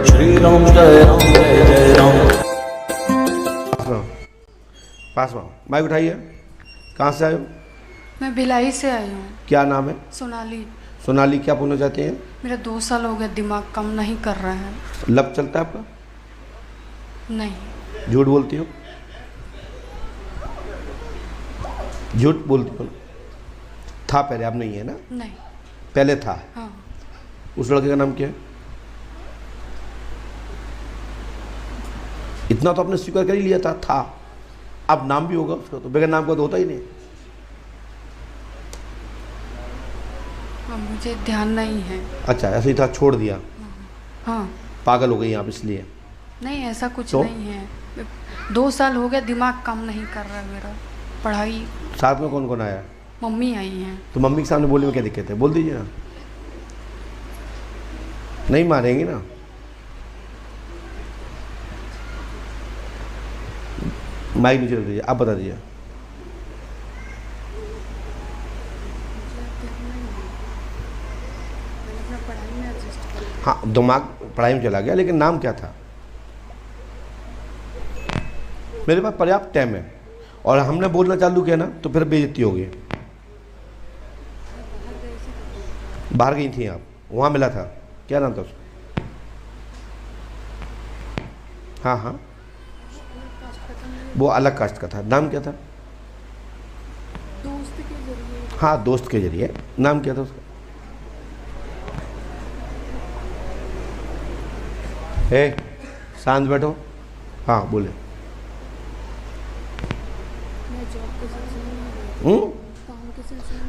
श्री राम जय राम। पास में माइक उठाइए। कहाँ से आए हो? मैं भिलाई से आई हूँ। क्या नाम है? सोनाली। सोनाली, क्या पूछना चाहते हैं? मेरा 2 साल हो गया, दिमाग काम नहीं कर रहा है। लब चलता है आपका? नहीं। झूठ बोलती हो? झूठ बोलती हो? था पहले, अब नहीं है ना? नहीं। पहले था। हाँ। उस लड़के का नाम क्या है? इतना तो आपने स्वीकार कर ही लिया था। अब नाम भी होगा उसका, तो बगैर नाम का तो होता ही नहीं। हाँ, मुझे ध्यान नहीं है। अच्छा, ऐसे ही था, छोड़ दिया। हाँ। पागल हो गई आप इसलिए? नहीं, ऐसा कुछ तो? नहीं है। 2 साल हो गया, दिमाग काम नहीं कर रहा है मेरा। पढ़ाई। साथ में कौन कौन आया? मम्मी आई हैं। तो मम्मी के सामने बोलने में क्या दिक्कत है? बोल दीजिए ना। नहीं मारेंगी ना? माइक नीचे रख दीजिए, आप बता दीजिए। हाँ, दिमाग पढ़ाई में चला गया, लेकिन नाम क्या था? मेरे पास पर्याप्त टाइम है, और हमने बोलना चालू किया ना तो फिर बेइज्जती होगी। बाहर गई थी आप, वहाँ मिला था, क्या नाम था उसका? हाँ हाँ, वो अलग कास्ट का था। नाम क्या था? दोस्त के जरिए। हाँ, दोस्त के जरिए। नाम क्या था उसका? शांत बैठो। हाँ, बोले।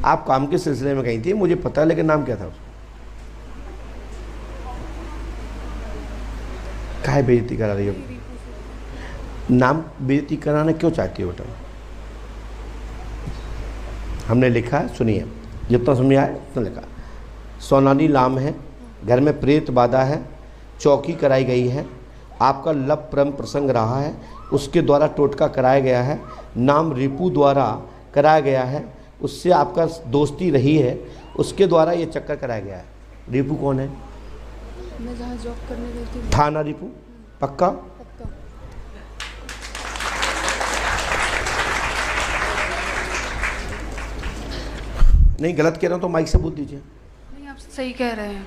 आप काम के सिलसिले में गई थी, मुझे पता है, लेकिन नाम क्या था उसका? काहे बेइज्जती करा रही हो? नाम बेइज्जती कराना क्यों चाहती हो बेटा? हमने लिखा है, सुनिए, जितना समझ आए उतना लिखा। सोनाली नाम है, घर में प्रेत बाधा है, चौकी कराई गई है, आपका लब प्रेम प्रसंग रहा है, उसके द्वारा टोटका कराया गया है, नाम रिपू द्वारा कराया गया है, उससे आपका दोस्ती रही है, उसके द्वारा ये चक्कर कराया गया है। रिपू कौन है? मैं जहाँ जॉब करने गई थी। था ना रिपू? पक्का? पक्का। नहीं, गलत कह रहा हूँ तो माइक से बोल दीजिए। नहीं, आप सही कह रहे हैं।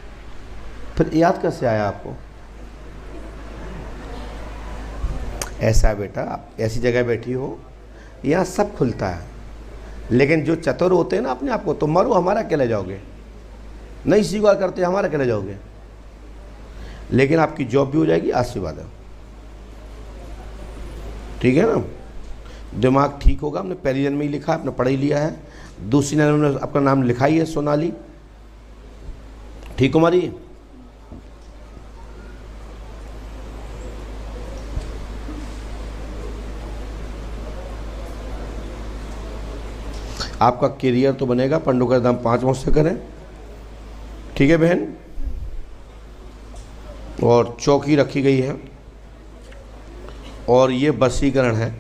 फिर याद कैसे आया आपको? ऐसा है बेटा, आप ऐसी जगह बैठी हो, यहाँ सब खुलता है, लेकिन जो चतुर होते हैं ना अपने आप को, तो मरो हमारा अकेले जाओगे, नहीं स्वीकार करते हमारा अकेले जाओगे, लेकिन आपकी जॉब भी हो जाएगी, आशीर्वाद है। ठीक है ना? दिमाग ठीक होगा। हमने पहली जन्म में ही लिखा, आपने पढ़ ही लिया है। दूसरी जन्म में आपका नाम लिखा ही है, सोनाली। ठीक हो हमारी? आपका करियर तो बनेगा, पंडों का दाम 5 वर्ष से करें। ठीक है बहन? और चौकी रखी गई है, और ये वशीकरण है।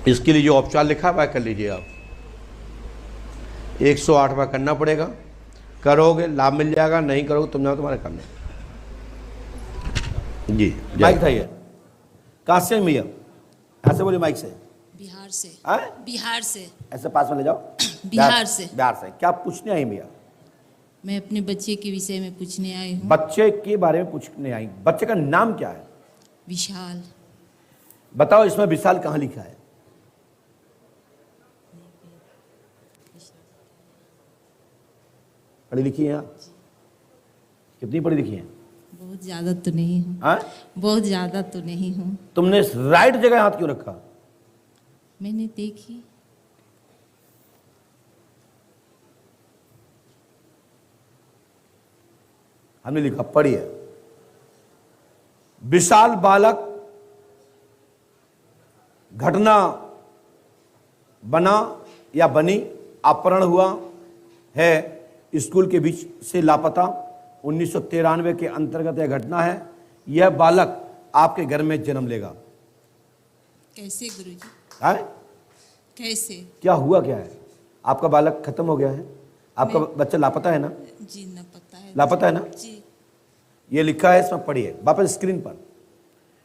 इसके लिए जो उपचार लिखा है वह कर लीजिए आप। 108 बार करना पड़ेगा। करोगे लाभ मिल जाएगा, नहीं करोगे तुम जाओ, तुम्हारे काम नहीं। जी, माइक था ये। कहाँ से भैया? ऐसे बोलिए माइक से। बिहार से। बिहार से। ऐसे पास में ले जाओ। बिहार से। बिहार से। क्या पूछने आई भैया? मैं अपने बच्चे के विषय में पूछने आई हूँ। बच्चे के बारे में पूछने आई। बच्चे का नाम क्या है? विशाल। बताओ, इसमें विशाल कहाँ लिखा है? पढ़ी लिखी है आप? कितनी पढ़ी लिखी है? बहुत ज्यादा तो नहीं हूँ। बहुत ज्यादा तो नहीं हूँ। तुमने राइट जगह हाथ क्यों रखा? मैंने देखी। हमने लिखा, पढ़िए। विशाल बालक घटना बना या बनी, अपहरण हुआ है, स्कूल के बीच से लापता। 1993 के अंतर्गत यह घटना है। यह बालक आपके घर में जन्म लेगा। कैसे गुरुजी? है? कैसे? क्या हुआ, क्या है? आपका बालक खत्म हो गया है, आपका बच्चा लापता है ना? जी, न पता है। लापता है ना? जी। ये लिखा है, इसमें पढ़िए वापस स्क्रीन पर।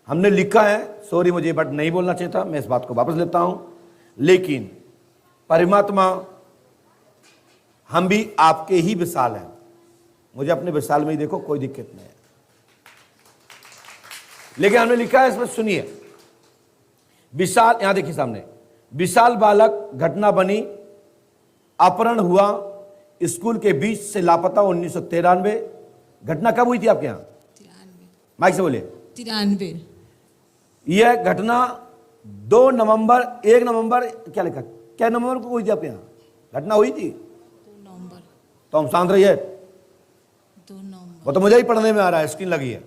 हमने लिखा है, सॉरी मुझे बट नहीं बोलना चाहिए था, मैं इस बात को वापस लेता हूं, लेकिन परमात्मा हम भी आपके ही विशाल हैं, मुझे अपने विशाल में ही देखो, कोई दिक्कत नहीं है। लेकिन हमने लिखा है इसमें, सुनिए, विशाल, यहां देखिए सामने, विशाल बालक घटना बनी, अपहरण हुआ, स्कूल के बीच से लापता 1993। घटना कब हुई थी आपके यहां? 93। माइक से बोलिए। 93। यह घटना 2 नवंबर, 1 नवंबर, क्या लिखा, क्या नवंबर को हुई थी आपके यहां घटना हुई थी? 2 नवंबर। तो हम शांत रहिए, 2 नवंबर। वो तो मुझे ही पढ़ने में आ रहा है, स्क्रीन लगी है।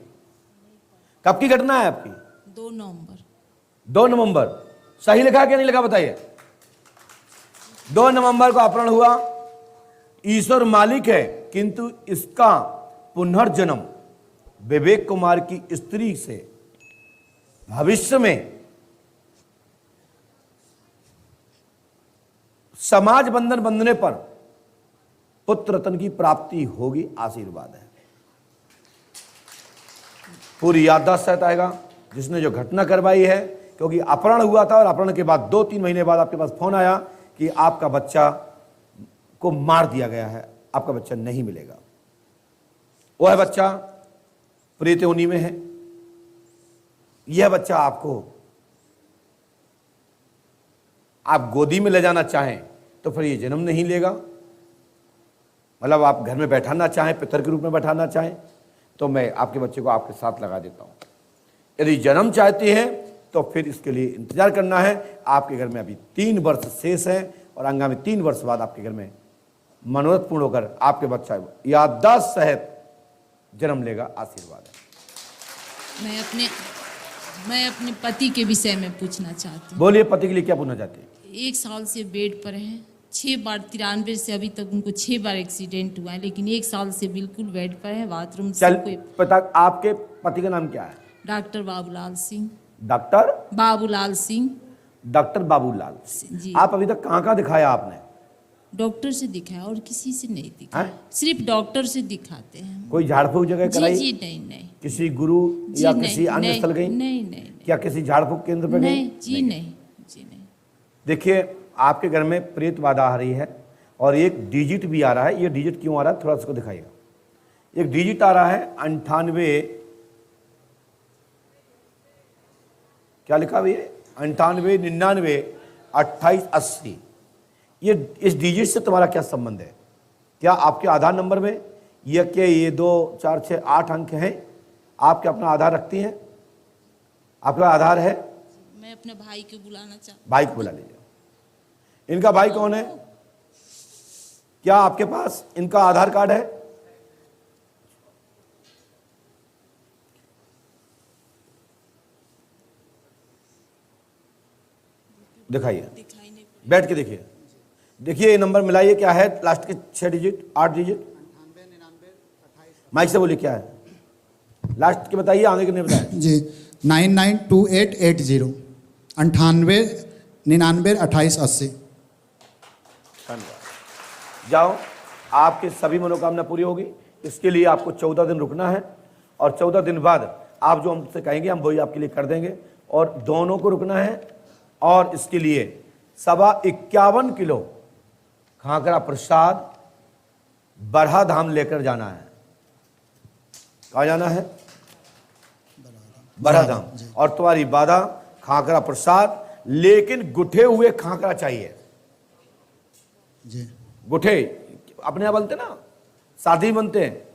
कब की घटना है आपकी? 2 नवंबर। 2 नवंबर। सही लिखा है क्या नहीं लिखा बताइए? 2 नवंबर को अपहरण हुआ। ईश्वर मालिक है, किंतु इसका पुनर्जन्म विवेक कुमार की स्त्री से भविष्य में समाज बंधन बंधने पर पुत्र रत्न की प्राप्ति होगी, आशीर्वाद है। पूरी याददाश्त सहित आएगा जिसने जो घटना करवाई है, क्योंकि अपहरण हुआ था और अपहरण के बाद 2-3 महीने बाद आपके पास फोन आया कि आपका बच्चा को मार दिया गया है, आपका बच्चा नहीं मिलेगा। वह बच्चा प्रेत योनि में है। यह बच्चा आपको, आप गोदी में ले जाना चाहें तो फिर ये जन्म नहीं लेगा, मतलब आप घर में बैठाना चाहें, पितर के रूप में बैठाना चाहें तो मैं आपके बच्चे को आपके साथ लगा देता हूं। यदि जन्म चाहते हैं तो फिर इसके लिए इंतजार करना है। आपके घर में अभी 3 वर्ष शेष है और आगामी 3 वर्ष बाद आपके घर में मनोरथ पूर्ण होकर आपके बच्चा याददाश्त सहित जन्म लेगा, आशीर्वाद है। मैं अपने पति के विषय में पूछना चाहती हूँ। बोलिए, पति के लिए क्या पूछना चाहते हैं? 1 साल से बेड पर हैं, 6 बार 93 से अभी तक उनको 6 बार एक्सीडेंट हुआ है, लेकिन 1 साल से बिल्कुल बेड पर है। बाथरूम से कोई। पता, आपके पति का नाम क्या है? Doctor Babulal Singh. Doctor Babulal Singh. Doctor Babulal ji. आप अभी तक कहाँ दिखाया आपने? डॉक्टर से दिखाया और किसी से नहीं दिखाया, सिर्फ डॉक्टर से दिखाते हैं। कोई झाड़ फूक जगह कराई? जी नहीं। किसी गुरु या किसी अन्य स्थल गई? नहीं। क्या किसी झाड़ फूक केंद्र पर गई? नहीं जी नहीं। देखिए, आपके घर में प्रेत बाधा आ रही है और एक डिजिट भी आ रहा है। ये डिजिट क्यों आ रहा है थोड़ा उसको दिखाइएगा। एक डिजिट आ रहा है 98, क्या लिखा हुआ है? 98 99 28 80। ये इस डिजिट से तुम्हारा क्या संबंध है? क्या आपके आधार नंबर में ये 2 4 6 8 अंक हैं? आप क्या अपना आधार रखती हैं? आपका आधार है? मैं अपने भाई को बुलाना चाहती। भाई को बुला लीजिए। इनका भाई कौन है? क्या आपके पास इनका आधार कार्ड है? दिखाइए, बैठ के देखिए। देखिए, ये नंबर मिलाइए, क्या है लास्ट के 6 डिजिट 8 डिजिट? माइक से बोलिए, क्या है लास्ट के बताइए, आगे के नहीं बताए जी। 992880 98 99 28 80। धन्यवाद। जाओ, आपकी सभी मनोकामना पूरी होगी। इसके लिए आपको 14 दिन रुकना है और 14 दिन बाद आप जो हमसे कहेंगे हम वही आपके लिए कर देंगे। और दोनों को रुकना है और इसके लिए 51 किलो खाकरा प्रसाद बरहा धाम लेकर जाना है। कहाँ जाना है? बरहा धाम। और तुम्हारी बाधा खाकरा प्रसाद, लेकिन गुठे हुए खाकरा चाहिए जी। गुठे अपने यहाँ बनते ना, सादी बनते हैं,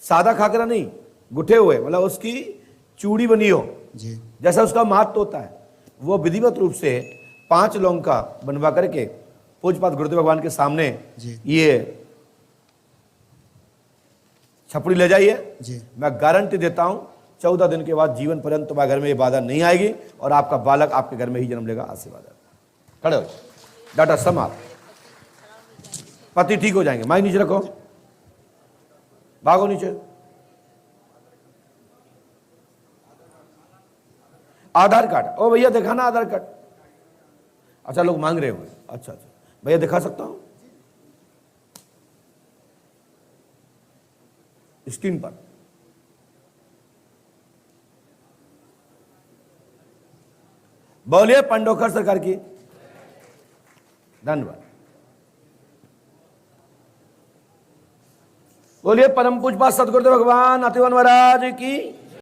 सादा खाकरा नहीं, गुठे हुए, मतलब उसकी चूड़ी बनी हो जी। जैसा उसका महत्व होता है। वो विधिवत रूप से 5 लौंग का बनवा करके पूजपात गुरुदेव भगवान के सामने जी। ये छपड़ी ले जाइए। जी। मैं गारंटी देता हूं 14 दिन के बाद जीवन पर्यंत तुम्हारे घर में ये बाधा नहीं आएगी और आपका बालक आपके घर में ही जन्म लेगा। आशीर्वाद है। खड़े हो डाटा समाप्त। पति ठीक हो जाएंगे। माइक नीचे रखो, भागो नीचे। आधार कार्ड, ओ भैया दिखाना आधार कार्ड। अच्छा, लोग मांग रहे होंगे। अच्छा भैया दिखा सकता हूं? स्क्रीन पर। बोलिए पंडोखर सरकार की धन्यवाद। बोलिए परम पूज्य सदगुरुदेव भगवान अतिवन महाराज की।